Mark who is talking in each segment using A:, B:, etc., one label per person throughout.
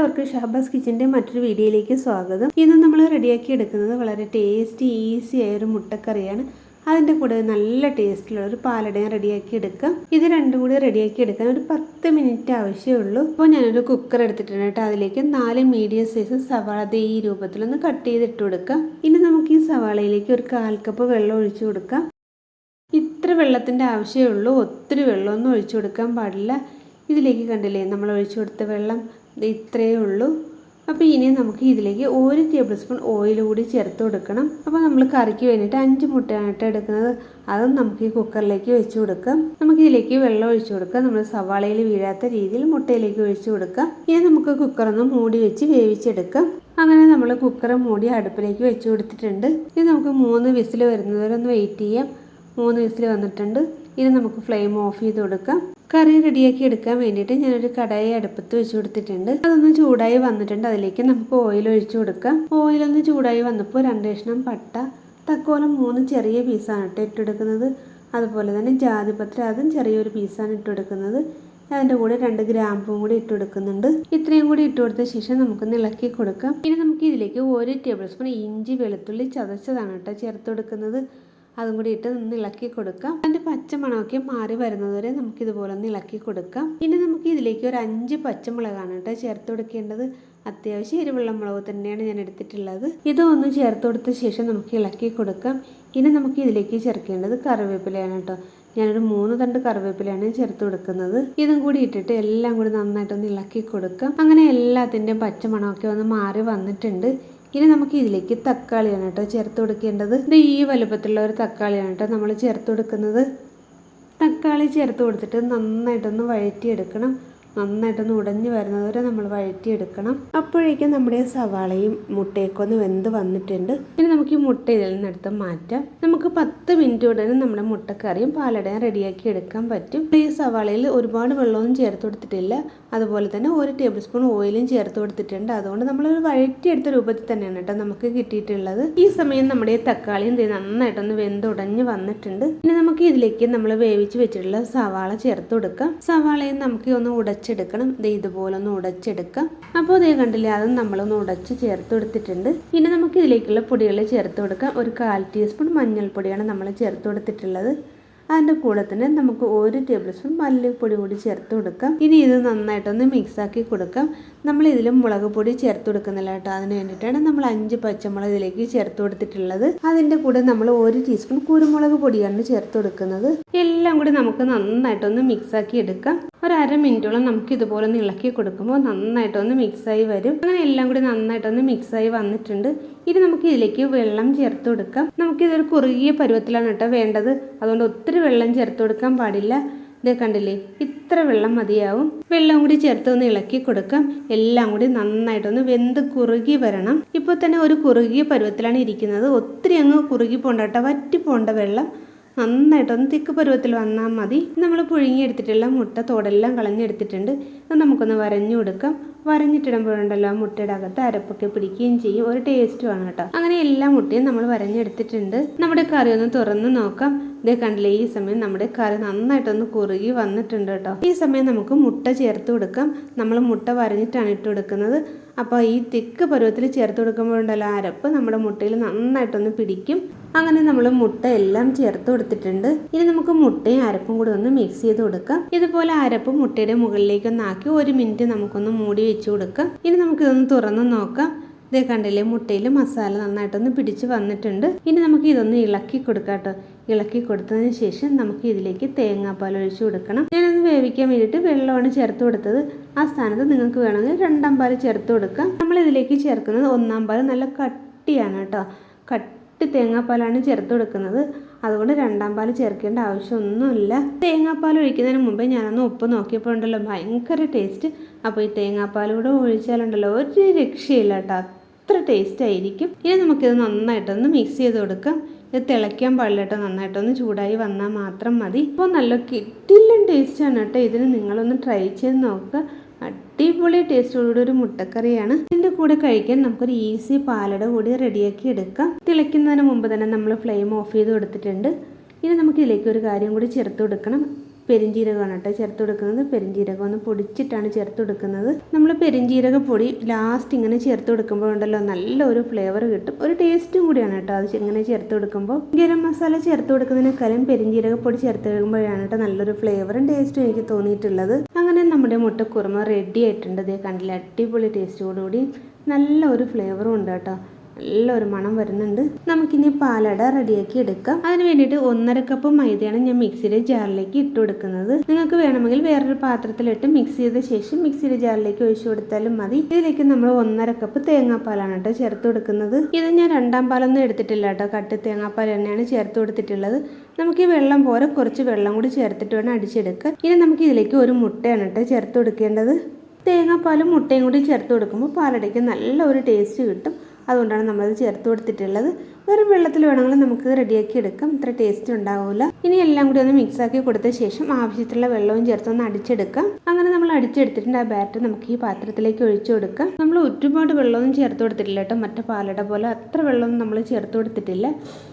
A: എല്ലാവർക്കും ഷഹബാസ് കിച്ചൻ്റെ മറ്റൊരു വീഡിയോയിലേക്ക് സ്വാഗതം. ഇന്ന് നമ്മൾ റെഡിയാക്കി എടുക്കുന്നത് വളരെ ടേസ്റ്റി ഈസി ആയ ഒരു മുട്ടക്കറിയാണ്. അതിൻ്റെ കൂടെ നല്ല ടേസ്റ്റിലുള്ള ഒരു പാലടയും റെഡിയാക്കി എടുക്കാം. ഇത് രണ്ടും കൂടി റെഡിയാക്കി എടുക്കാൻ ഒരു 10 മിനിറ്റ് ആവശ്യമുള്ളൂ. അപ്പോൾ ഞാനൊരു കുക്കർ എടുത്തിട്ടുണ്ട് കേട്ടോ. അതിലേക്ക് 4 മീഡിയം സൈസ് സവാള ഈ രൂപത്തിലൊന്ന് കട്ട് ചെയ്തിട്ട് കൊടുക്കാം. ഇനി നമുക്ക് ഈ സവാളയിലേക്ക് ഒരു 1/4 കപ്പ് വെള്ളം ഒഴിച്ചു കൊടുക്കാം. ഇത്ര വെള്ളത്തിൻ്റെ ആവശ്യമേ ഉള്ളൂ, ഒത്തിരി വെള്ളമൊന്നും ഒഴിച്ചു കൊടുക്കാൻ പാടില്ല. ഇതിലേക്ക് കണ്ടില്ലേ നമ്മൾ ഒഴിച്ചു കൊടുത്ത വെള്ളം ഇത്രയേ ഉള്ളൂ. അപ്പോൾ ഇനി നമുക്ക് ഇതിലേക്ക് 1 ടേബിൾ സ്പൂൺ ഓയിൽ കൂടി ചേർത്ത് കൊടുക്കണം. അപ്പോൾ നമ്മൾ കറിക്ക് വേണ്ടിയിട്ട് 5 മുട്ടയാണ് എടുക്കുന്നത്. അതും നമുക്ക് ഈ കുക്കറിലേക്ക് വെച്ച് കൊടുക്കാം. നമുക്കിതിലേക്ക് വെള്ളം ഒഴിച്ചു കൊടുക്കാം. നമ്മൾ സവാളയിൽ വീഴാത്ത രീതിയിൽ മുട്ടയിലേക്ക് ഒഴിച്ചു കൊടുക്കാം. ഇനി നമുക്ക് കുക്കറൊന്ന് മൂടി വെച്ച് വേവിച്ചെടുക്കാം. അങ്ങനെ നമ്മൾ കുക്കർ മൂടി അടുപ്പിലേക്ക് വെച്ച് കൊടുത്തിട്ടുണ്ട്. ഇനി നമുക്ക് 3 വിസിൽ വരുന്നവരെ ഒന്ന് വെയിറ്റ് ചെയ്യാം. 3 വിസിൽ വന്നിട്ടുണ്ട്. ഇനി നമുക്ക് ഫ്ലെയിം ഓഫ് ചെയ്ത് കൊടുക്കാം. കറി റെഡിയാക്കി എടുക്കാൻ വേണ്ടിയിട്ട് ഞാനൊരു കടായി അടുപ്പത്ത് വെച്ച് കൊടുത്തിട്ടുണ്ട്. അതൊന്ന് ചൂടായി വന്നിട്ടുണ്ട്. അതിലേക്ക് നമുക്ക് ഓയിൽ ഒഴിച്ചു കൊടുക്കാം. ഓയിലൊന്ന് ചൂടായി വന്നപ്പോൾ 2 കഷ്ണം പട്ട, തക്കോലം 3 ചെറിയ പീസാണ് ഇട്ടെടുക്കുന്നത്. അതുപോലെ തന്നെ ജാതിപത്രി, അതും ചെറിയൊരു പീസാണ് ഇട്ടെടുക്കുന്നത്. അതിൻ്റെ കൂടെ 2 ഗ്രാമ്പും കൂടി ഇട്ട് കൊടുക്കുന്നുണ്ട്. ഇത്രയും കൂടി ഇട്ട് കൊടുത്ത ശേഷം നമുക്കൊന്ന് ഇളക്കി കൊടുക്കാം. ഇനി നമുക്ക് ഇതിലേക്ക് 1 ടേബിൾ സ്പൂൺ ഇഞ്ചി വെളുത്തുള്ളി ചതച്ചതാണ് ചേർത്ത് കൊടുക്കുന്നത്. അതും കൂടി ഇട്ട് ഒന്ന് ഇളക്കി കൊടുക്കാം. അതിൻ്റെ പച്ചമണമൊക്കെ മാറി വരുന്നതുവരെ നമുക്കിതുപോലെ ഒന്ന് ഇളക്കി കൊടുക്കാം. ഇനി നമുക്ക് ഇതിലേക്ക് ഒരു 5 പച്ചമുളകാണ് ചേർത്ത് കൊടുക്കേണ്ടത്. അത്യാവശ്യം എരിവുള്ള മുളക് തന്നെയാണ് ഞാൻ എടുത്തിട്ടുള്ളത്. ഇതൊന്ന് ചേർത്ത് കൊടുത്ത ശേഷം നമുക്ക് ഇളക്കി കൊടുക്കാം. ഇനി നമുക്ക് ഇതിലേക്ക് ചേർക്കേണ്ടത് കറിവേപ്പിലയാണ് ഞാനൊരു 3 തണ്ട് കറിവേപ്പിലയാണ് ചേർത്ത് കൊടുക്കുന്നത്. ഇതും കൂടി ഇട്ടിട്ട് എല്ലാം കൂടി നന്നായിട്ടൊന്ന് ഇളക്കി കൊടുക്കാം. അങ്ങനെ എല്ലാത്തിൻ്റെയും പച്ചമണമൊക്കെ ഒന്ന് മാറി വന്നിട്ടുണ്ട്. ഇനി നമുക്ക് ഇതിലേക്ക് തക്കാളിയാണ് ചേർത്ത് കൊടുക്കേണ്ടത്. ഇത് ഈ വലുപ്പത്തിലുള്ള ഒരു തക്കാളിയാണ് നമ്മൾ ചേർത്ത് കൊടുക്കുന്നത്. തക്കാളി ചേർത്ത് കൊടുത്തിട്ട് നന്നായിട്ടൊന്ന് വഴറ്റിയെടുക്കണം. നന്നായിട്ടൊന്ന് ഉടഞ്ഞു വരുന്നതുവരെ നമ്മൾ വഴറ്റിയെടുക്കണം. അപ്പോഴേക്കും നമ്മുടെ സവാളയും മുട്ടയൊക്കെ ഒന്ന് വെന്ത് വന്നിട്ടുണ്ട്. ഇനി നമുക്ക് ഈ മുട്ട ഇതിൽ നിന്നെടുത്ത് മാറ്റാം. നമുക്ക് 10 മിനിറ്റ് ഉടനെ നമ്മുടെ മുട്ടക്കറിയും പാലടയും റെഡിയാക്കി എടുക്കാൻ പറ്റും. ഈ സവാളയിൽ ഒരുപാട് വെള്ളമൊന്നും ചേർത്ത് കൊടുത്തിട്ടില്ല. അതുപോലെ തന്നെ 1 ടേബിൾ സ്പൂൺ ഓയിലും ചേർത്ത് കൊടുത്തിട്ടുണ്ട്. അതുകൊണ്ട് നമ്മൾ വഴറ്റിയെടുത്ത രൂപത്തിൽ തന്നെയാണ് നമുക്ക് കിട്ടിയിട്ടുള്ളത്. ഈ സമയം നമ്മുടെ തക്കാളിയും നന്നായിട്ടൊന്ന് വെന്തുടഞ്ഞ് വന്നിട്ടുണ്ട്. ഇനി നമുക്ക് ഇതിലേക്ക് നമ്മൾ വേവിച്ച് വെച്ചിട്ടുള്ള സവാള ചേർത്ത് കൊടുക്കാം. സവാളയും നമുക്ക് ഒന്ന് ഉടച്ചെടുക്കണം. ഇതുപോലെ ഒന്ന് ഉടച്ചെടുക്കാം. അപ്പോൾ അതേ കണ്ടില്ലേ, അതും നമ്മളൊന്ന് ഉടച്ച് ചേർത്ത് കൊടുത്തിട്ടുണ്ട്. ഇനി നമുക്ക് ഇതിലേക്കുള്ള പൊടികൾ ചേർത്ത് കൊടുക്കാം. ഒരു 1/4 ടീസ്പൂൺ മഞ്ഞൾപ്പൊടിയാണ് നമ്മൾ ചേർത്ത് കൊടുത്തിട്ടുള്ളത്. അതിൻ്റെ കൂടെ തന്നെ നമുക്ക് 1 ടേബിൾ സ്പൂൺ മല്ലിപ്പൊടി കൂടി ചേർത്ത് കൊടുക്കാം. ഇനി ഇത് നന്നായിട്ടൊന്ന് മിക്സാക്കി കൊടുക്കാം. നമ്മൾ ഇതിൽ മുളക് പൊടി ചേർത്ത് കൊടുക്കുന്നില്ല അതിന് വേണ്ടിയിട്ടാണ് നമ്മൾ 5 പച്ചമുളക് ഇതിലേക്ക് ചേർത്ത് കൊടുത്തിട്ടുള്ളത്. അതിൻ്റെ കൂടെ നമ്മൾ 1 ടീസ്പൂൺ കുരുമുളക് പൊടിയാണ് ചേർത്ത് കൊടുക്കുന്നത്. എല്ലാം കൂടി നമുക്ക് നന്നായിട്ടൊന്ന് മിക്സാക്കി എടുക്കാം. ഒരു 1/2 മിനിറ്റോളം നമുക്ക് ഇതുപോലെ ഒന്ന് ഇളക്കി കൊടുക്കുമ്പോൾ നന്നായിട്ടൊന്ന് മിക്സായി വരും. അങ്ങനെ എല്ലാം കൂടി നന്നായിട്ടൊന്ന് മിക്സായി വന്നിട്ടുണ്ട്. ഇനി നമുക്ക് ഇതിലേക്ക് വെള്ളം ചേർത്ത് കൊടുക്കാം. നമുക്കിതൊരു കുറുകിയ പരുവത്തിലാണ് വേണ്ടത്. അതുകൊണ്ട് ഒത്തിരി വെള്ളം ചേർത്ത് കൊടുക്കാൻ പാടില്ല. ഇത് കണ്ടില്ലേ, ഇത്ര വെള്ളം മതിയാവും. വെള്ളം കൂടി ചേർത്ത് ഒന്ന് ഇളക്കി കൊടുക്കാം. എല്ലാം കൂടി നന്നായിട്ടൊന്ന് വെന്ത് കുറുകി വരണം. ഇപ്പോൾ തന്നെ ഒരു കുറുകിയ പരുവത്തിലാണ് ഇരിക്കുന്നത്. ഒത്തിരി അങ്ങ് കുറുകി പോണ്ട വറ്റി പോണ്ട വെള്ളം നന്നായിട്ടൊന്ന് തിക്ക് പരുവത്തിൽ വന്നാൽ മതി. നമ്മൾ പുഴുങ്ങിയെടുത്തിട്ടുള്ള മുട്ട തോടെല്ലാം കളഞ്ഞെടുത്തിട്ടുണ്ട്. അത് നമുക്കൊന്ന് വരഞ്ഞു കൊടുക്കാം. വരഞ്ഞിട്ടിടുമ്പോഴുണ്ടല്ലോ മുട്ടയുടെ അകത്ത് അരപ്പൊക്കെ പിടിക്കുകയും ചെയ്യും. ഒരു ടേസ്റ്റുമാണ് അങ്ങനെ എല്ലാ മുട്ടയും നമ്മൾ വരഞ്ഞെടുത്തിട്ടുണ്ട്. നമ്മുടെ കറി ഒന്ന് തുറന്ന് നോക്കാം. ഇതേ കണ്ടില്ലേ, ഈ സമയം നമ്മുടെ കറി നന്നായിട്ടൊന്ന് കുറുകി വന്നിട്ടുണ്ട് ഈ സമയം നമുക്ക് മുട്ട ചേർത്ത് കൊടുക്കാം. നമ്മൾ മുട്ട വരഞ്ഞിട്ടാണ് ഇട്ട് കൊടുക്കുന്നത്. അപ്പോൾ ഈ തിക്ക് പരുവത്തിൽ ചേർത്ത് കൊടുക്കുമ്പോഴുണ്ടല്ലോ അരപ്പ് നമ്മുടെ മുട്ടയിൽ നന്നായിട്ടൊന്ന് പിടിക്കും. അങ്ങനെ നമ്മൾ മുട്ട എല്ലാം ചേർത്ത് കൊടുത്തിട്ടുണ്ട്. ഇനി നമുക്ക് മുട്ടയും അരപ്പും കൂടി ഒന്ന് മിക്സ് ചെയ്ത് കൊടുക്കാം. ഇതുപോലെ അരപ്പ് മുട്ടയുടെ മുകളിലേക്ക് ഒന്ന് ആക്കി 1 മിനിറ്റ് നമുക്കൊന്ന് മൂടി വെച്ച് കൊടുക്കാം. ഇനി നമുക്കിതൊന്ന് തുറന്ന് നോക്കാം. ഇതേ കണ്ടില്ലേ, മുട്ടയിൽ മസാല നന്നായിട്ടൊന്ന് പിടിച്ച് വന്നിട്ടുണ്ട്. ഇനി നമുക്ക് ഇതൊന്ന് ഇളക്കി കൊടുക്കാം ഇളക്കി കൊടുത്തതിന് ശേഷം നമുക്ക് ഇതിലേക്ക് തേങ്ങാപ്പാൽ ഒഴിച്ചു കൊടുക്കണം. ഞാനൊന്ന് വേവിക്കാൻ വേണ്ടിയിട്ട് വെള്ളമാണ് ചേർത്ത് കൊടുത്തത്. ആ സ്ഥാനത്ത് നിങ്ങൾക്ക് വേണമെങ്കിൽ 2-ാം പാൽ ചേർത്ത് കൊടുക്കാം. നമ്മൾ ഇതിലേക്ക് ചേർക്കുന്നത് 1-ാം പാൽ നല്ല കട്ടിയാണ് കട്ടി തേങ്ങാപ്പാലാണ് ചേർത്ത് കൊടുക്കുന്നത്. അതുകൊണ്ട് 2-ാം പാൽ ചേർക്കേണ്ട ആവശ്യമൊന്നുമില്ല. തേങ്ങാപ്പാൽ ഒഴിക്കുന്നതിന് മുമ്പേ ഞാനൊന്ന് ഉപ്പ് നോക്കിയപ്പോൾ ഉണ്ടല്ലോ ഭയങ്കര ടേസ്റ്റ്. അപ്പോൾ ഈ തേങ്ങാപ്പാൽ കൂടെ ഒഴിച്ചാലുണ്ടല്ലോ ഒരു രക്ഷയില്ല അത്ര ടേസ്റ്റ് ആയിരിക്കും. ഇനി നമുക്കിത് നന്നായിട്ടൊന്ന് മിക്സ് ചെയ്ത് കൊടുക്കാം. ഇത് തിളയ്ക്കാൻ പാടില്ല നന്നായിട്ടൊന്ന് ചൂടായി വന്നാൽ മാത്രം മതി. ഇപ്പോൾ നല്ല കിട്ടില്ല ടേസ്റ്റാണ് ഇതിന് നിങ്ങളൊന്ന് ട്രൈ ചെയ്ത് നോക്കുക. അടിപൊളി ടേസ്റ്റോടുകൂടി ഒരു മുട്ടക്കറിയാണ്. ഇതിൻ്റെ കൂടെ കഴിക്കാൻ നമുക്കൊരു ഈസി പാലട കൂടി റെഡിയാക്കി എടുക്കാം. തിളയ്ക്കുന്നതിന് മുമ്പ് തന്നെ നമ്മൾ ഫ്ലെയിം ഓഫ് ചെയ്ത് കൊടുത്തിട്ടുണ്ട്. ഇനി നമുക്ക് ഇതിലേക്ക് ഒരു കാര്യം കൂടി ചേർത്ത് കൊടുക്കണം. പെരിഞ്ജീരകമാണ് കേട്ടോ ചേർത്ത് കൊടുക്കുന്നത്. പെരിഞ്ജീരകം ഒന്ന് പൊടിച്ചിട്ടാണ് ചേർത്ത് കൊടുക്കുന്നത്. നമ്മൾ പെരിഞ്ജീരക പൊടി ലാസ്റ്റ് ഇങ്ങനെ ചേർത്ത് കൊടുക്കുമ്പോൾ ഉണ്ടല്ലോ നല്ലൊരു ഫ്ലേവർ കിട്ടും, ഒരു ടേസ്റ്റും കൂടിയാണ് കേട്ടോ അത് ഇങ്ങനെ ചേർത്ത് കൊടുക്കുമ്പോൾ. ഗരം മസാല ചേർത്ത് കൊടുക്കുന്നതിനേക്കാളും പെരിഞ്ജീരക പൊടി ചേർത്ത് കഴിയുമ്പോഴാണ് കേട്ടോ നല്ലൊരു ഫ്ലേവറും ടേസ്റ്റും എനിക്ക് തോന്നിയിട്ടുള്ളത്. അങ്ങനെ നമ്മുടെ മുട്ടക്കുറുമ റെഡി ആയിട്ടുണ്ട്. ഇതേ കണ്ടില്ല, അടിപൊളി ടേസ്റ്റോടുകൂടി നല്ല ഒരു ഫ്ലേവറും ഉണ്ട് കേട്ടോ, നല്ലൊരു മണം വരുന്നുണ്ട്. നമുക്കിനി പാലട റെഡിയാക്കി എടുക്കാം. അതിന് വേണ്ടിയിട്ട് 1.5 കപ്പ് മൈദയാണ് ഞാൻ മിക്സിയുടെ ജാറിലേക്ക് ഇട്ട് കൊടുക്കുന്നത്. നിങ്ങൾക്ക് വേണമെങ്കിൽ വേറൊരു പാത്രത്തിലിട്ട് മിക്സ് ചെയ്ത ശേഷം മിക്സിയുടെ ജാറിലേക്ക് ഒഴിച്ചു കൊടുത്താലും മതി. ഇതിലേക്ക് നമ്മൾ 1.5 കപ്പ് തേങ്ങാപ്പാലാണ് കേട്ടോ ചേർത്ത് കൊടുക്കുന്നത്. ഇത് ഞാൻ 2ാം പാലൊന്നും എടുത്തിട്ടില്ല കേട്ടോ, കട്ട് തേങ്ങാപ്പാൽ തന്നെയാണ് ചേർത്ത് കൊടുത്തിട്ടുള്ളത്. നമുക്ക് ഈ വെള്ളം പോലെ കുറച്ച് വെള്ളം കൂടി ചേർത്തിട്ട് വേണം അടിച്ചെടുക്കാൻ. ഇനി നമുക്ക് ഇതിലേക്ക് ഒരു മുട്ടയാണ് കേട്ടോ ചേർത്ത് കൊടുക്കേണ്ടത്. തേങ്ങാപ്പാലും മുട്ടയും കൂടി ചേർത്ത് കൊടുക്കുമ്പോൾ പാലടയ്ക്ക് നല്ല ഒരു ടേസ്റ്റ് കിട്ടും. അതുകൊണ്ടാണ് നമ്മളത് ചേർത്ത് കൊടുത്തിട്ടുള്ളത്. വെറും വെള്ളത്തിൽ വേണമെങ്കിൽ നമുക്ക് റെഡിയാക്കി എടുക്കാം, ഇത്ര ടേസ്റ്റ് ഉണ്ടാവില്ല. ഇനി എല്ലാം കൂടി ഒന്ന് മിക്സാക്കി കൊടുത്ത ശേഷം ആവശ്യത്തിലുള്ള വെള്ളവും ചേർത്ത് ഒന്ന് അടിച്ചെടുക്കാം. അങ്ങനെ നമ്മൾ അടിച്ചെടുത്തിട്ടുണ്ട്. ആ ബാറ്റർ നമുക്ക് ഈ പാത്രത്തിലേക്ക് ഒഴിച്ചു കൊടുക്കാം. നമ്മൾ ഒരുപാട് വെള്ളമൊന്നും ചേർത്ത് കൊടുത്തിട്ടില്ല കേട്ടോ, മറ്റേ പാലട പോലെ അത്ര വെള്ളമൊന്നും നമ്മൾ ചേർത്ത് കൊടുത്തിട്ടില്ല.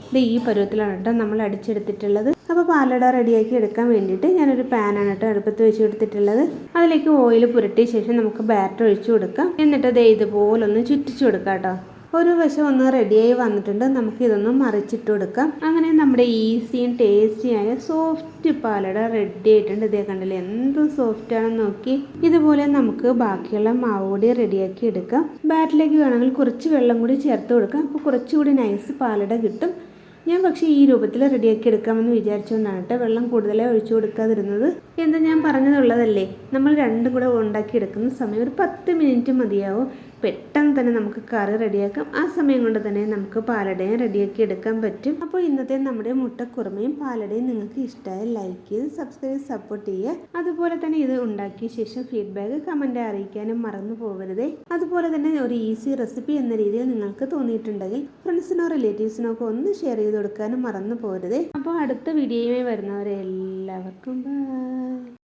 A: ഇത് ഈ പരുവത്തിലാണ് കേട്ടോ നമ്മൾ അടിച്ചെടുത്തിട്ടുള്ളത്. അപ്പോൾ പാലട റെഡിയാക്കി എടുക്കാൻ വേണ്ടിയിട്ട് ഞാനൊരു പാനാണ് കേട്ടോ അടുപ്പത്ത് വെച്ച് കൊടുത്തിട്ടുള്ളത്. അതിലേക്ക് ഓയിൽ പുരട്ടിയ ശേഷം നമുക്ക് ബാറ്റർ ഒഴിച്ചു കൊടുക്കാം. എന്നിട്ട് അത് ഇതുപോലെ ഒന്ന് ചുറ്റിച്ചു കൊടുക്കാം കേട്ടോ. ഒരു വശം ഒന്ന് റെഡിയായി വന്നിട്ടുണ്ട്, നമുക്ക് ഇതൊന്ന് മറിച്ചിട്ട് കൊടുക്കാം. അങ്ങനെ നമ്മുടെ ഈസിയും ടേസ്റ്റിയായ സോഫ്റ്റ് പാലട റെഡി ആയിട്ടുണ്ട്. ഇതേ കണ്ടില്ലേ എന്ത് സോഫ്റ്റ് ആണെന്ന് നോക്കി. ഇതുപോലെ നമുക്ക് ബാക്കിയുള്ള മാവ് കൂടി റെഡിയാക്കി എടുക്കാം. ബാറ്ററിലേക്ക് വേണമെങ്കിൽ കുറച്ച് വെള്ളം കൂടി ചേർത്ത് കൊടുക്കാം, അപ്പോൾ കുറച്ചുകൂടി നൈസ് പാലട കിട്ടും. ഞാൻ പക്ഷേ ഈ രൂപത്തിൽ റെഡിയാക്കി എടുക്കാമെന്ന് വിചാരിച്ചുകൊണ്ടാണ് കേട്ടോ വെള്ളം കൂടുതലായി ഒഴിച്ചു കൊടുക്കാതിരുന്നത്. എന്താ ഞാൻ പറഞ്ഞതുള്ളതല്ലേ, നമ്മൾ രണ്ടും കൂടെ ഉണ്ടാക്കി എടുക്കുന്ന സമയം ഒരു 10 മിനിറ്റ് മതിയാവും. പെട്ടെന്ന് തന്നെ നമുക്ക് കറി റെഡിയാക്കാം. ആ സമയം കൊണ്ട് തന്നെ നമുക്ക് പാലടയും റെഡിയാക്കി എടുക്കാൻ പറ്റും. അപ്പോൾ ഇന്നത്തെ നമ്മുടെ മുട്ടക്കുറുമയും പാലടയും നിങ്ങൾക്ക് ഇഷ്ടമായ ലൈക്ക് ചെയ്ത് സബ്സ്ക്രൈബ് സപ്പോർട്ട് ചെയ്യുക. അതുപോലെ തന്നെ ഇത് ഉണ്ടാക്കിയ ശേഷം ഫീഡ്ബാക്ക് കമൻറ്റ് അറിയിക്കാനും മറന്നു പോകരുതേ. അതുപോലെ തന്നെ ഒരു ഈസി റെസിപ്പി എന്ന രീതിയിൽ നിങ്ങൾക്ക് തോന്നിയിട്ടുണ്ടെങ്കിൽ ഫ്രണ്ട്സിനോ റിലേറ്റീവ്സിനോ ഒക്കെ ഒന്ന് ഷെയർ ചെയ്ത് കൊടുക്കാനും മറന്നു പോകരുതേ. അപ്പോൾ അടുത്ത വീഡിയോയുമായി വരുന്നവരെ എല്ലാവർക്കും ബൈ.